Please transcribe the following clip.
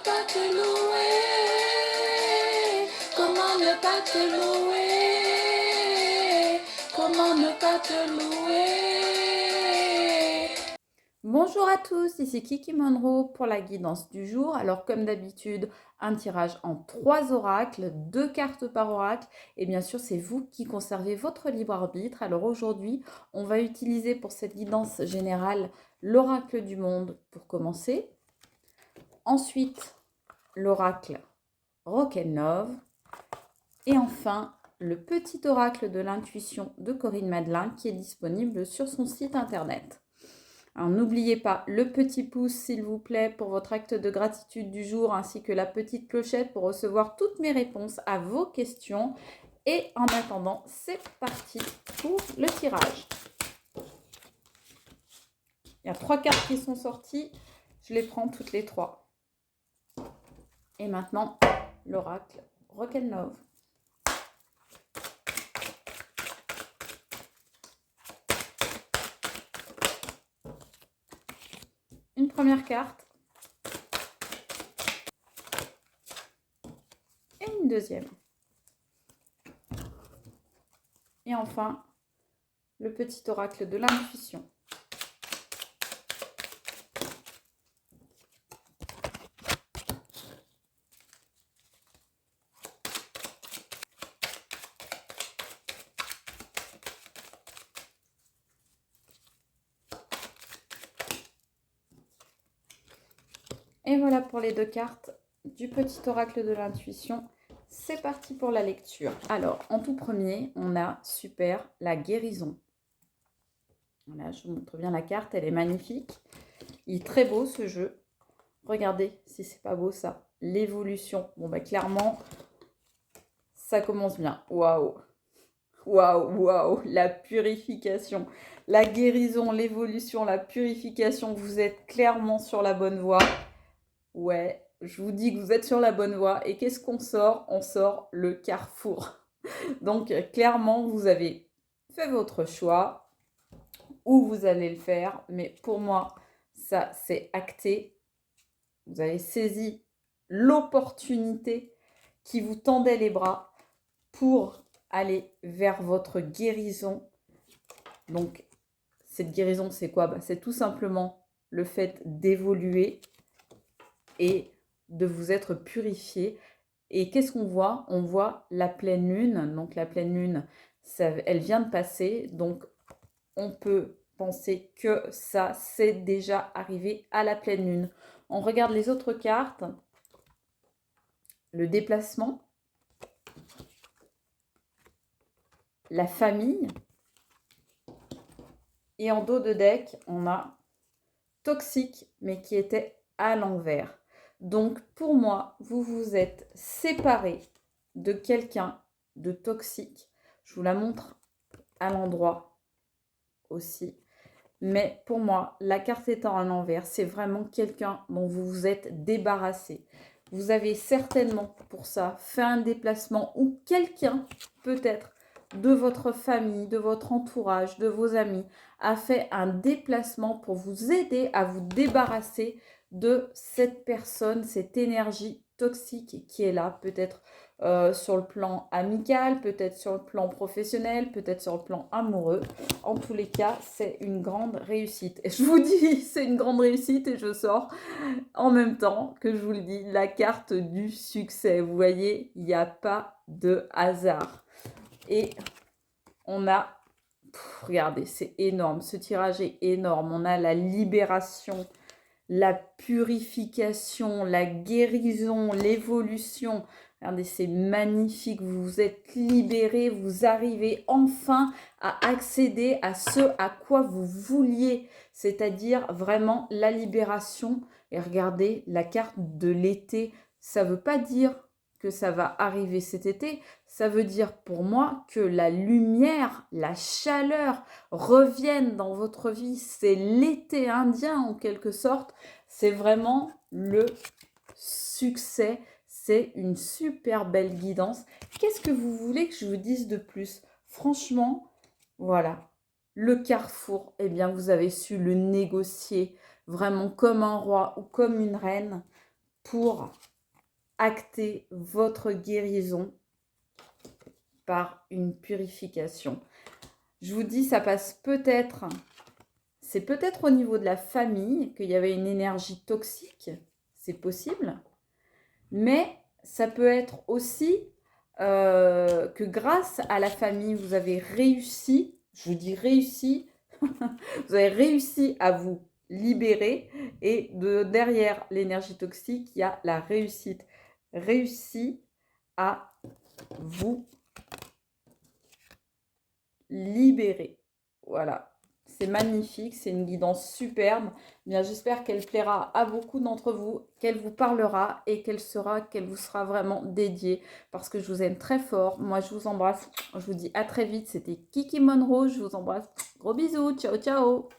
pas te louer? Comment ne pas te louer? Comment ne pas te louer? Bonjour à tous, ici Kiki Monroe pour la guidance du jour. Alors comme d'habitude, un tirage en 3 oracles, 2 cartes par oracle et bien sûr c'est vous qui conservez votre libre arbitre. Alors aujourd'hui, on va utiliser pour cette guidance générale l'oracle du monde pour commencer. Ensuite, l'oracle Rock'n'Love et enfin le petit oracle de l'intuition de Corinne Madelin qui est disponible sur son site internet. Alors n'oubliez pas le petit pouce s'il vous plaît pour votre acte de gratitude du jour ainsi que la petite clochette pour recevoir toutes mes réponses à vos questions. Et en attendant, c'est parti pour le tirage. Il y a 3 cartes qui sont sorties, je les prends toutes les 3. Et maintenant, l'oracle Rock'n'Love. Une première carte. Et une deuxième. Et enfin, le petit oracle de l'intuition. Et voilà pour les 2 cartes du petit oracle de l'intuition. C'est parti pour la lecture. Alors, en tout premier, on a super la guérison. Voilà, je vous montre bien la carte, elle est magnifique. Il est très beau ce jeu. Regardez si c'est pas beau ça. L'évolution. Bon, bah clairement, ça commence bien. Waouh! Waouh, waouh! La purification, la guérison, l'évolution, la purification. Vous êtes clairement sur la bonne voie. Ouais, je vous dis que vous êtes sur la bonne voie. Et qu'est-ce qu'on sort? On sort le carrefour. Donc, clairement, vous avez fait votre choix, où vous allez le faire. Mais pour moi, ça, c'est acté. Vous avez saisi l'opportunité qui vous tendait les bras pour aller vers votre guérison. Donc, cette guérison, c'est quoi? C'est tout simplement le fait d'évoluer et de vous être purifié. Et qu'est-ce qu'on voit? On voit la pleine lune. Donc la pleine lune, elle vient de passer. Donc on peut penser que ça, c'est déjà arrivé à la pleine lune. On regarde les autres cartes. Le déplacement. La famille. Et en dos de deck, on a toxique, mais qui était à l'envers. Donc pour moi, vous vous êtes séparé de quelqu'un de toxique. Je vous la montre à l'endroit aussi. Mais pour moi, la carte étant à l'envers, c'est vraiment quelqu'un dont vous vous êtes débarrassé. Vous avez certainement pour ça fait un déplacement ou quelqu'un peut-être de votre famille, de votre entourage, de vos amis a fait un déplacement pour vous aider à vous débarrasser de cette personne, cette énergie toxique qui est là, peut-être sur le plan amical, peut-être sur le plan professionnel, peut-être sur le plan amoureux. En tous les cas, c'est une grande réussite. Et je vous dis, c'est une grande réussite et je sors en même temps que je vous le dis, la carte du succès. Vous voyez, il n'y a pas de hasard. Et on a, regardez, c'est énorme, ce tirage est énorme. On a la libération, la purification, la guérison, l'évolution. Regardez, c'est magnifique, vous vous êtes libéré, vous arrivez enfin à accéder à ce à quoi vous vouliez, c'est-à-dire vraiment la libération. Et regardez, la carte de l'été, ça ne veut pas dire que ça va arriver cet été, ça veut dire pour moi que la lumière, la chaleur reviennent dans votre vie. C'est l'été indien en quelque sorte. C'est vraiment le succès. C'est une super belle guidance. Qu'est-ce que vous voulez que je vous dise de plus? Franchement, voilà. Le carrefour, eh bien, vous avez su le négocier vraiment comme un roi ou comme une reine. pour acter votre guérison par une purification. Je vous dis, ça passe peut-être, c'est peut-être au niveau de la famille qu'il y avait une énergie toxique, c'est possible, mais ça peut être aussi que grâce à la famille, vous avez réussi, je vous dis réussi, vous avez réussi à vous libérer et derrière l'énergie toxique, il y a la réussite. Réussi à vous libérer. Voilà. C'est magnifique, c'est une guidance superbe. Bien, j'espère qu'elle plaira à beaucoup d'entre vous, qu'elle vous parlera et qu'elle vous sera vraiment dédiée parce que je vous aime très fort. Moi, je vous embrasse. Je vous dis à très vite. C'était Kiki Monroe. Je vous embrasse. Gros bisous. Ciao, ciao.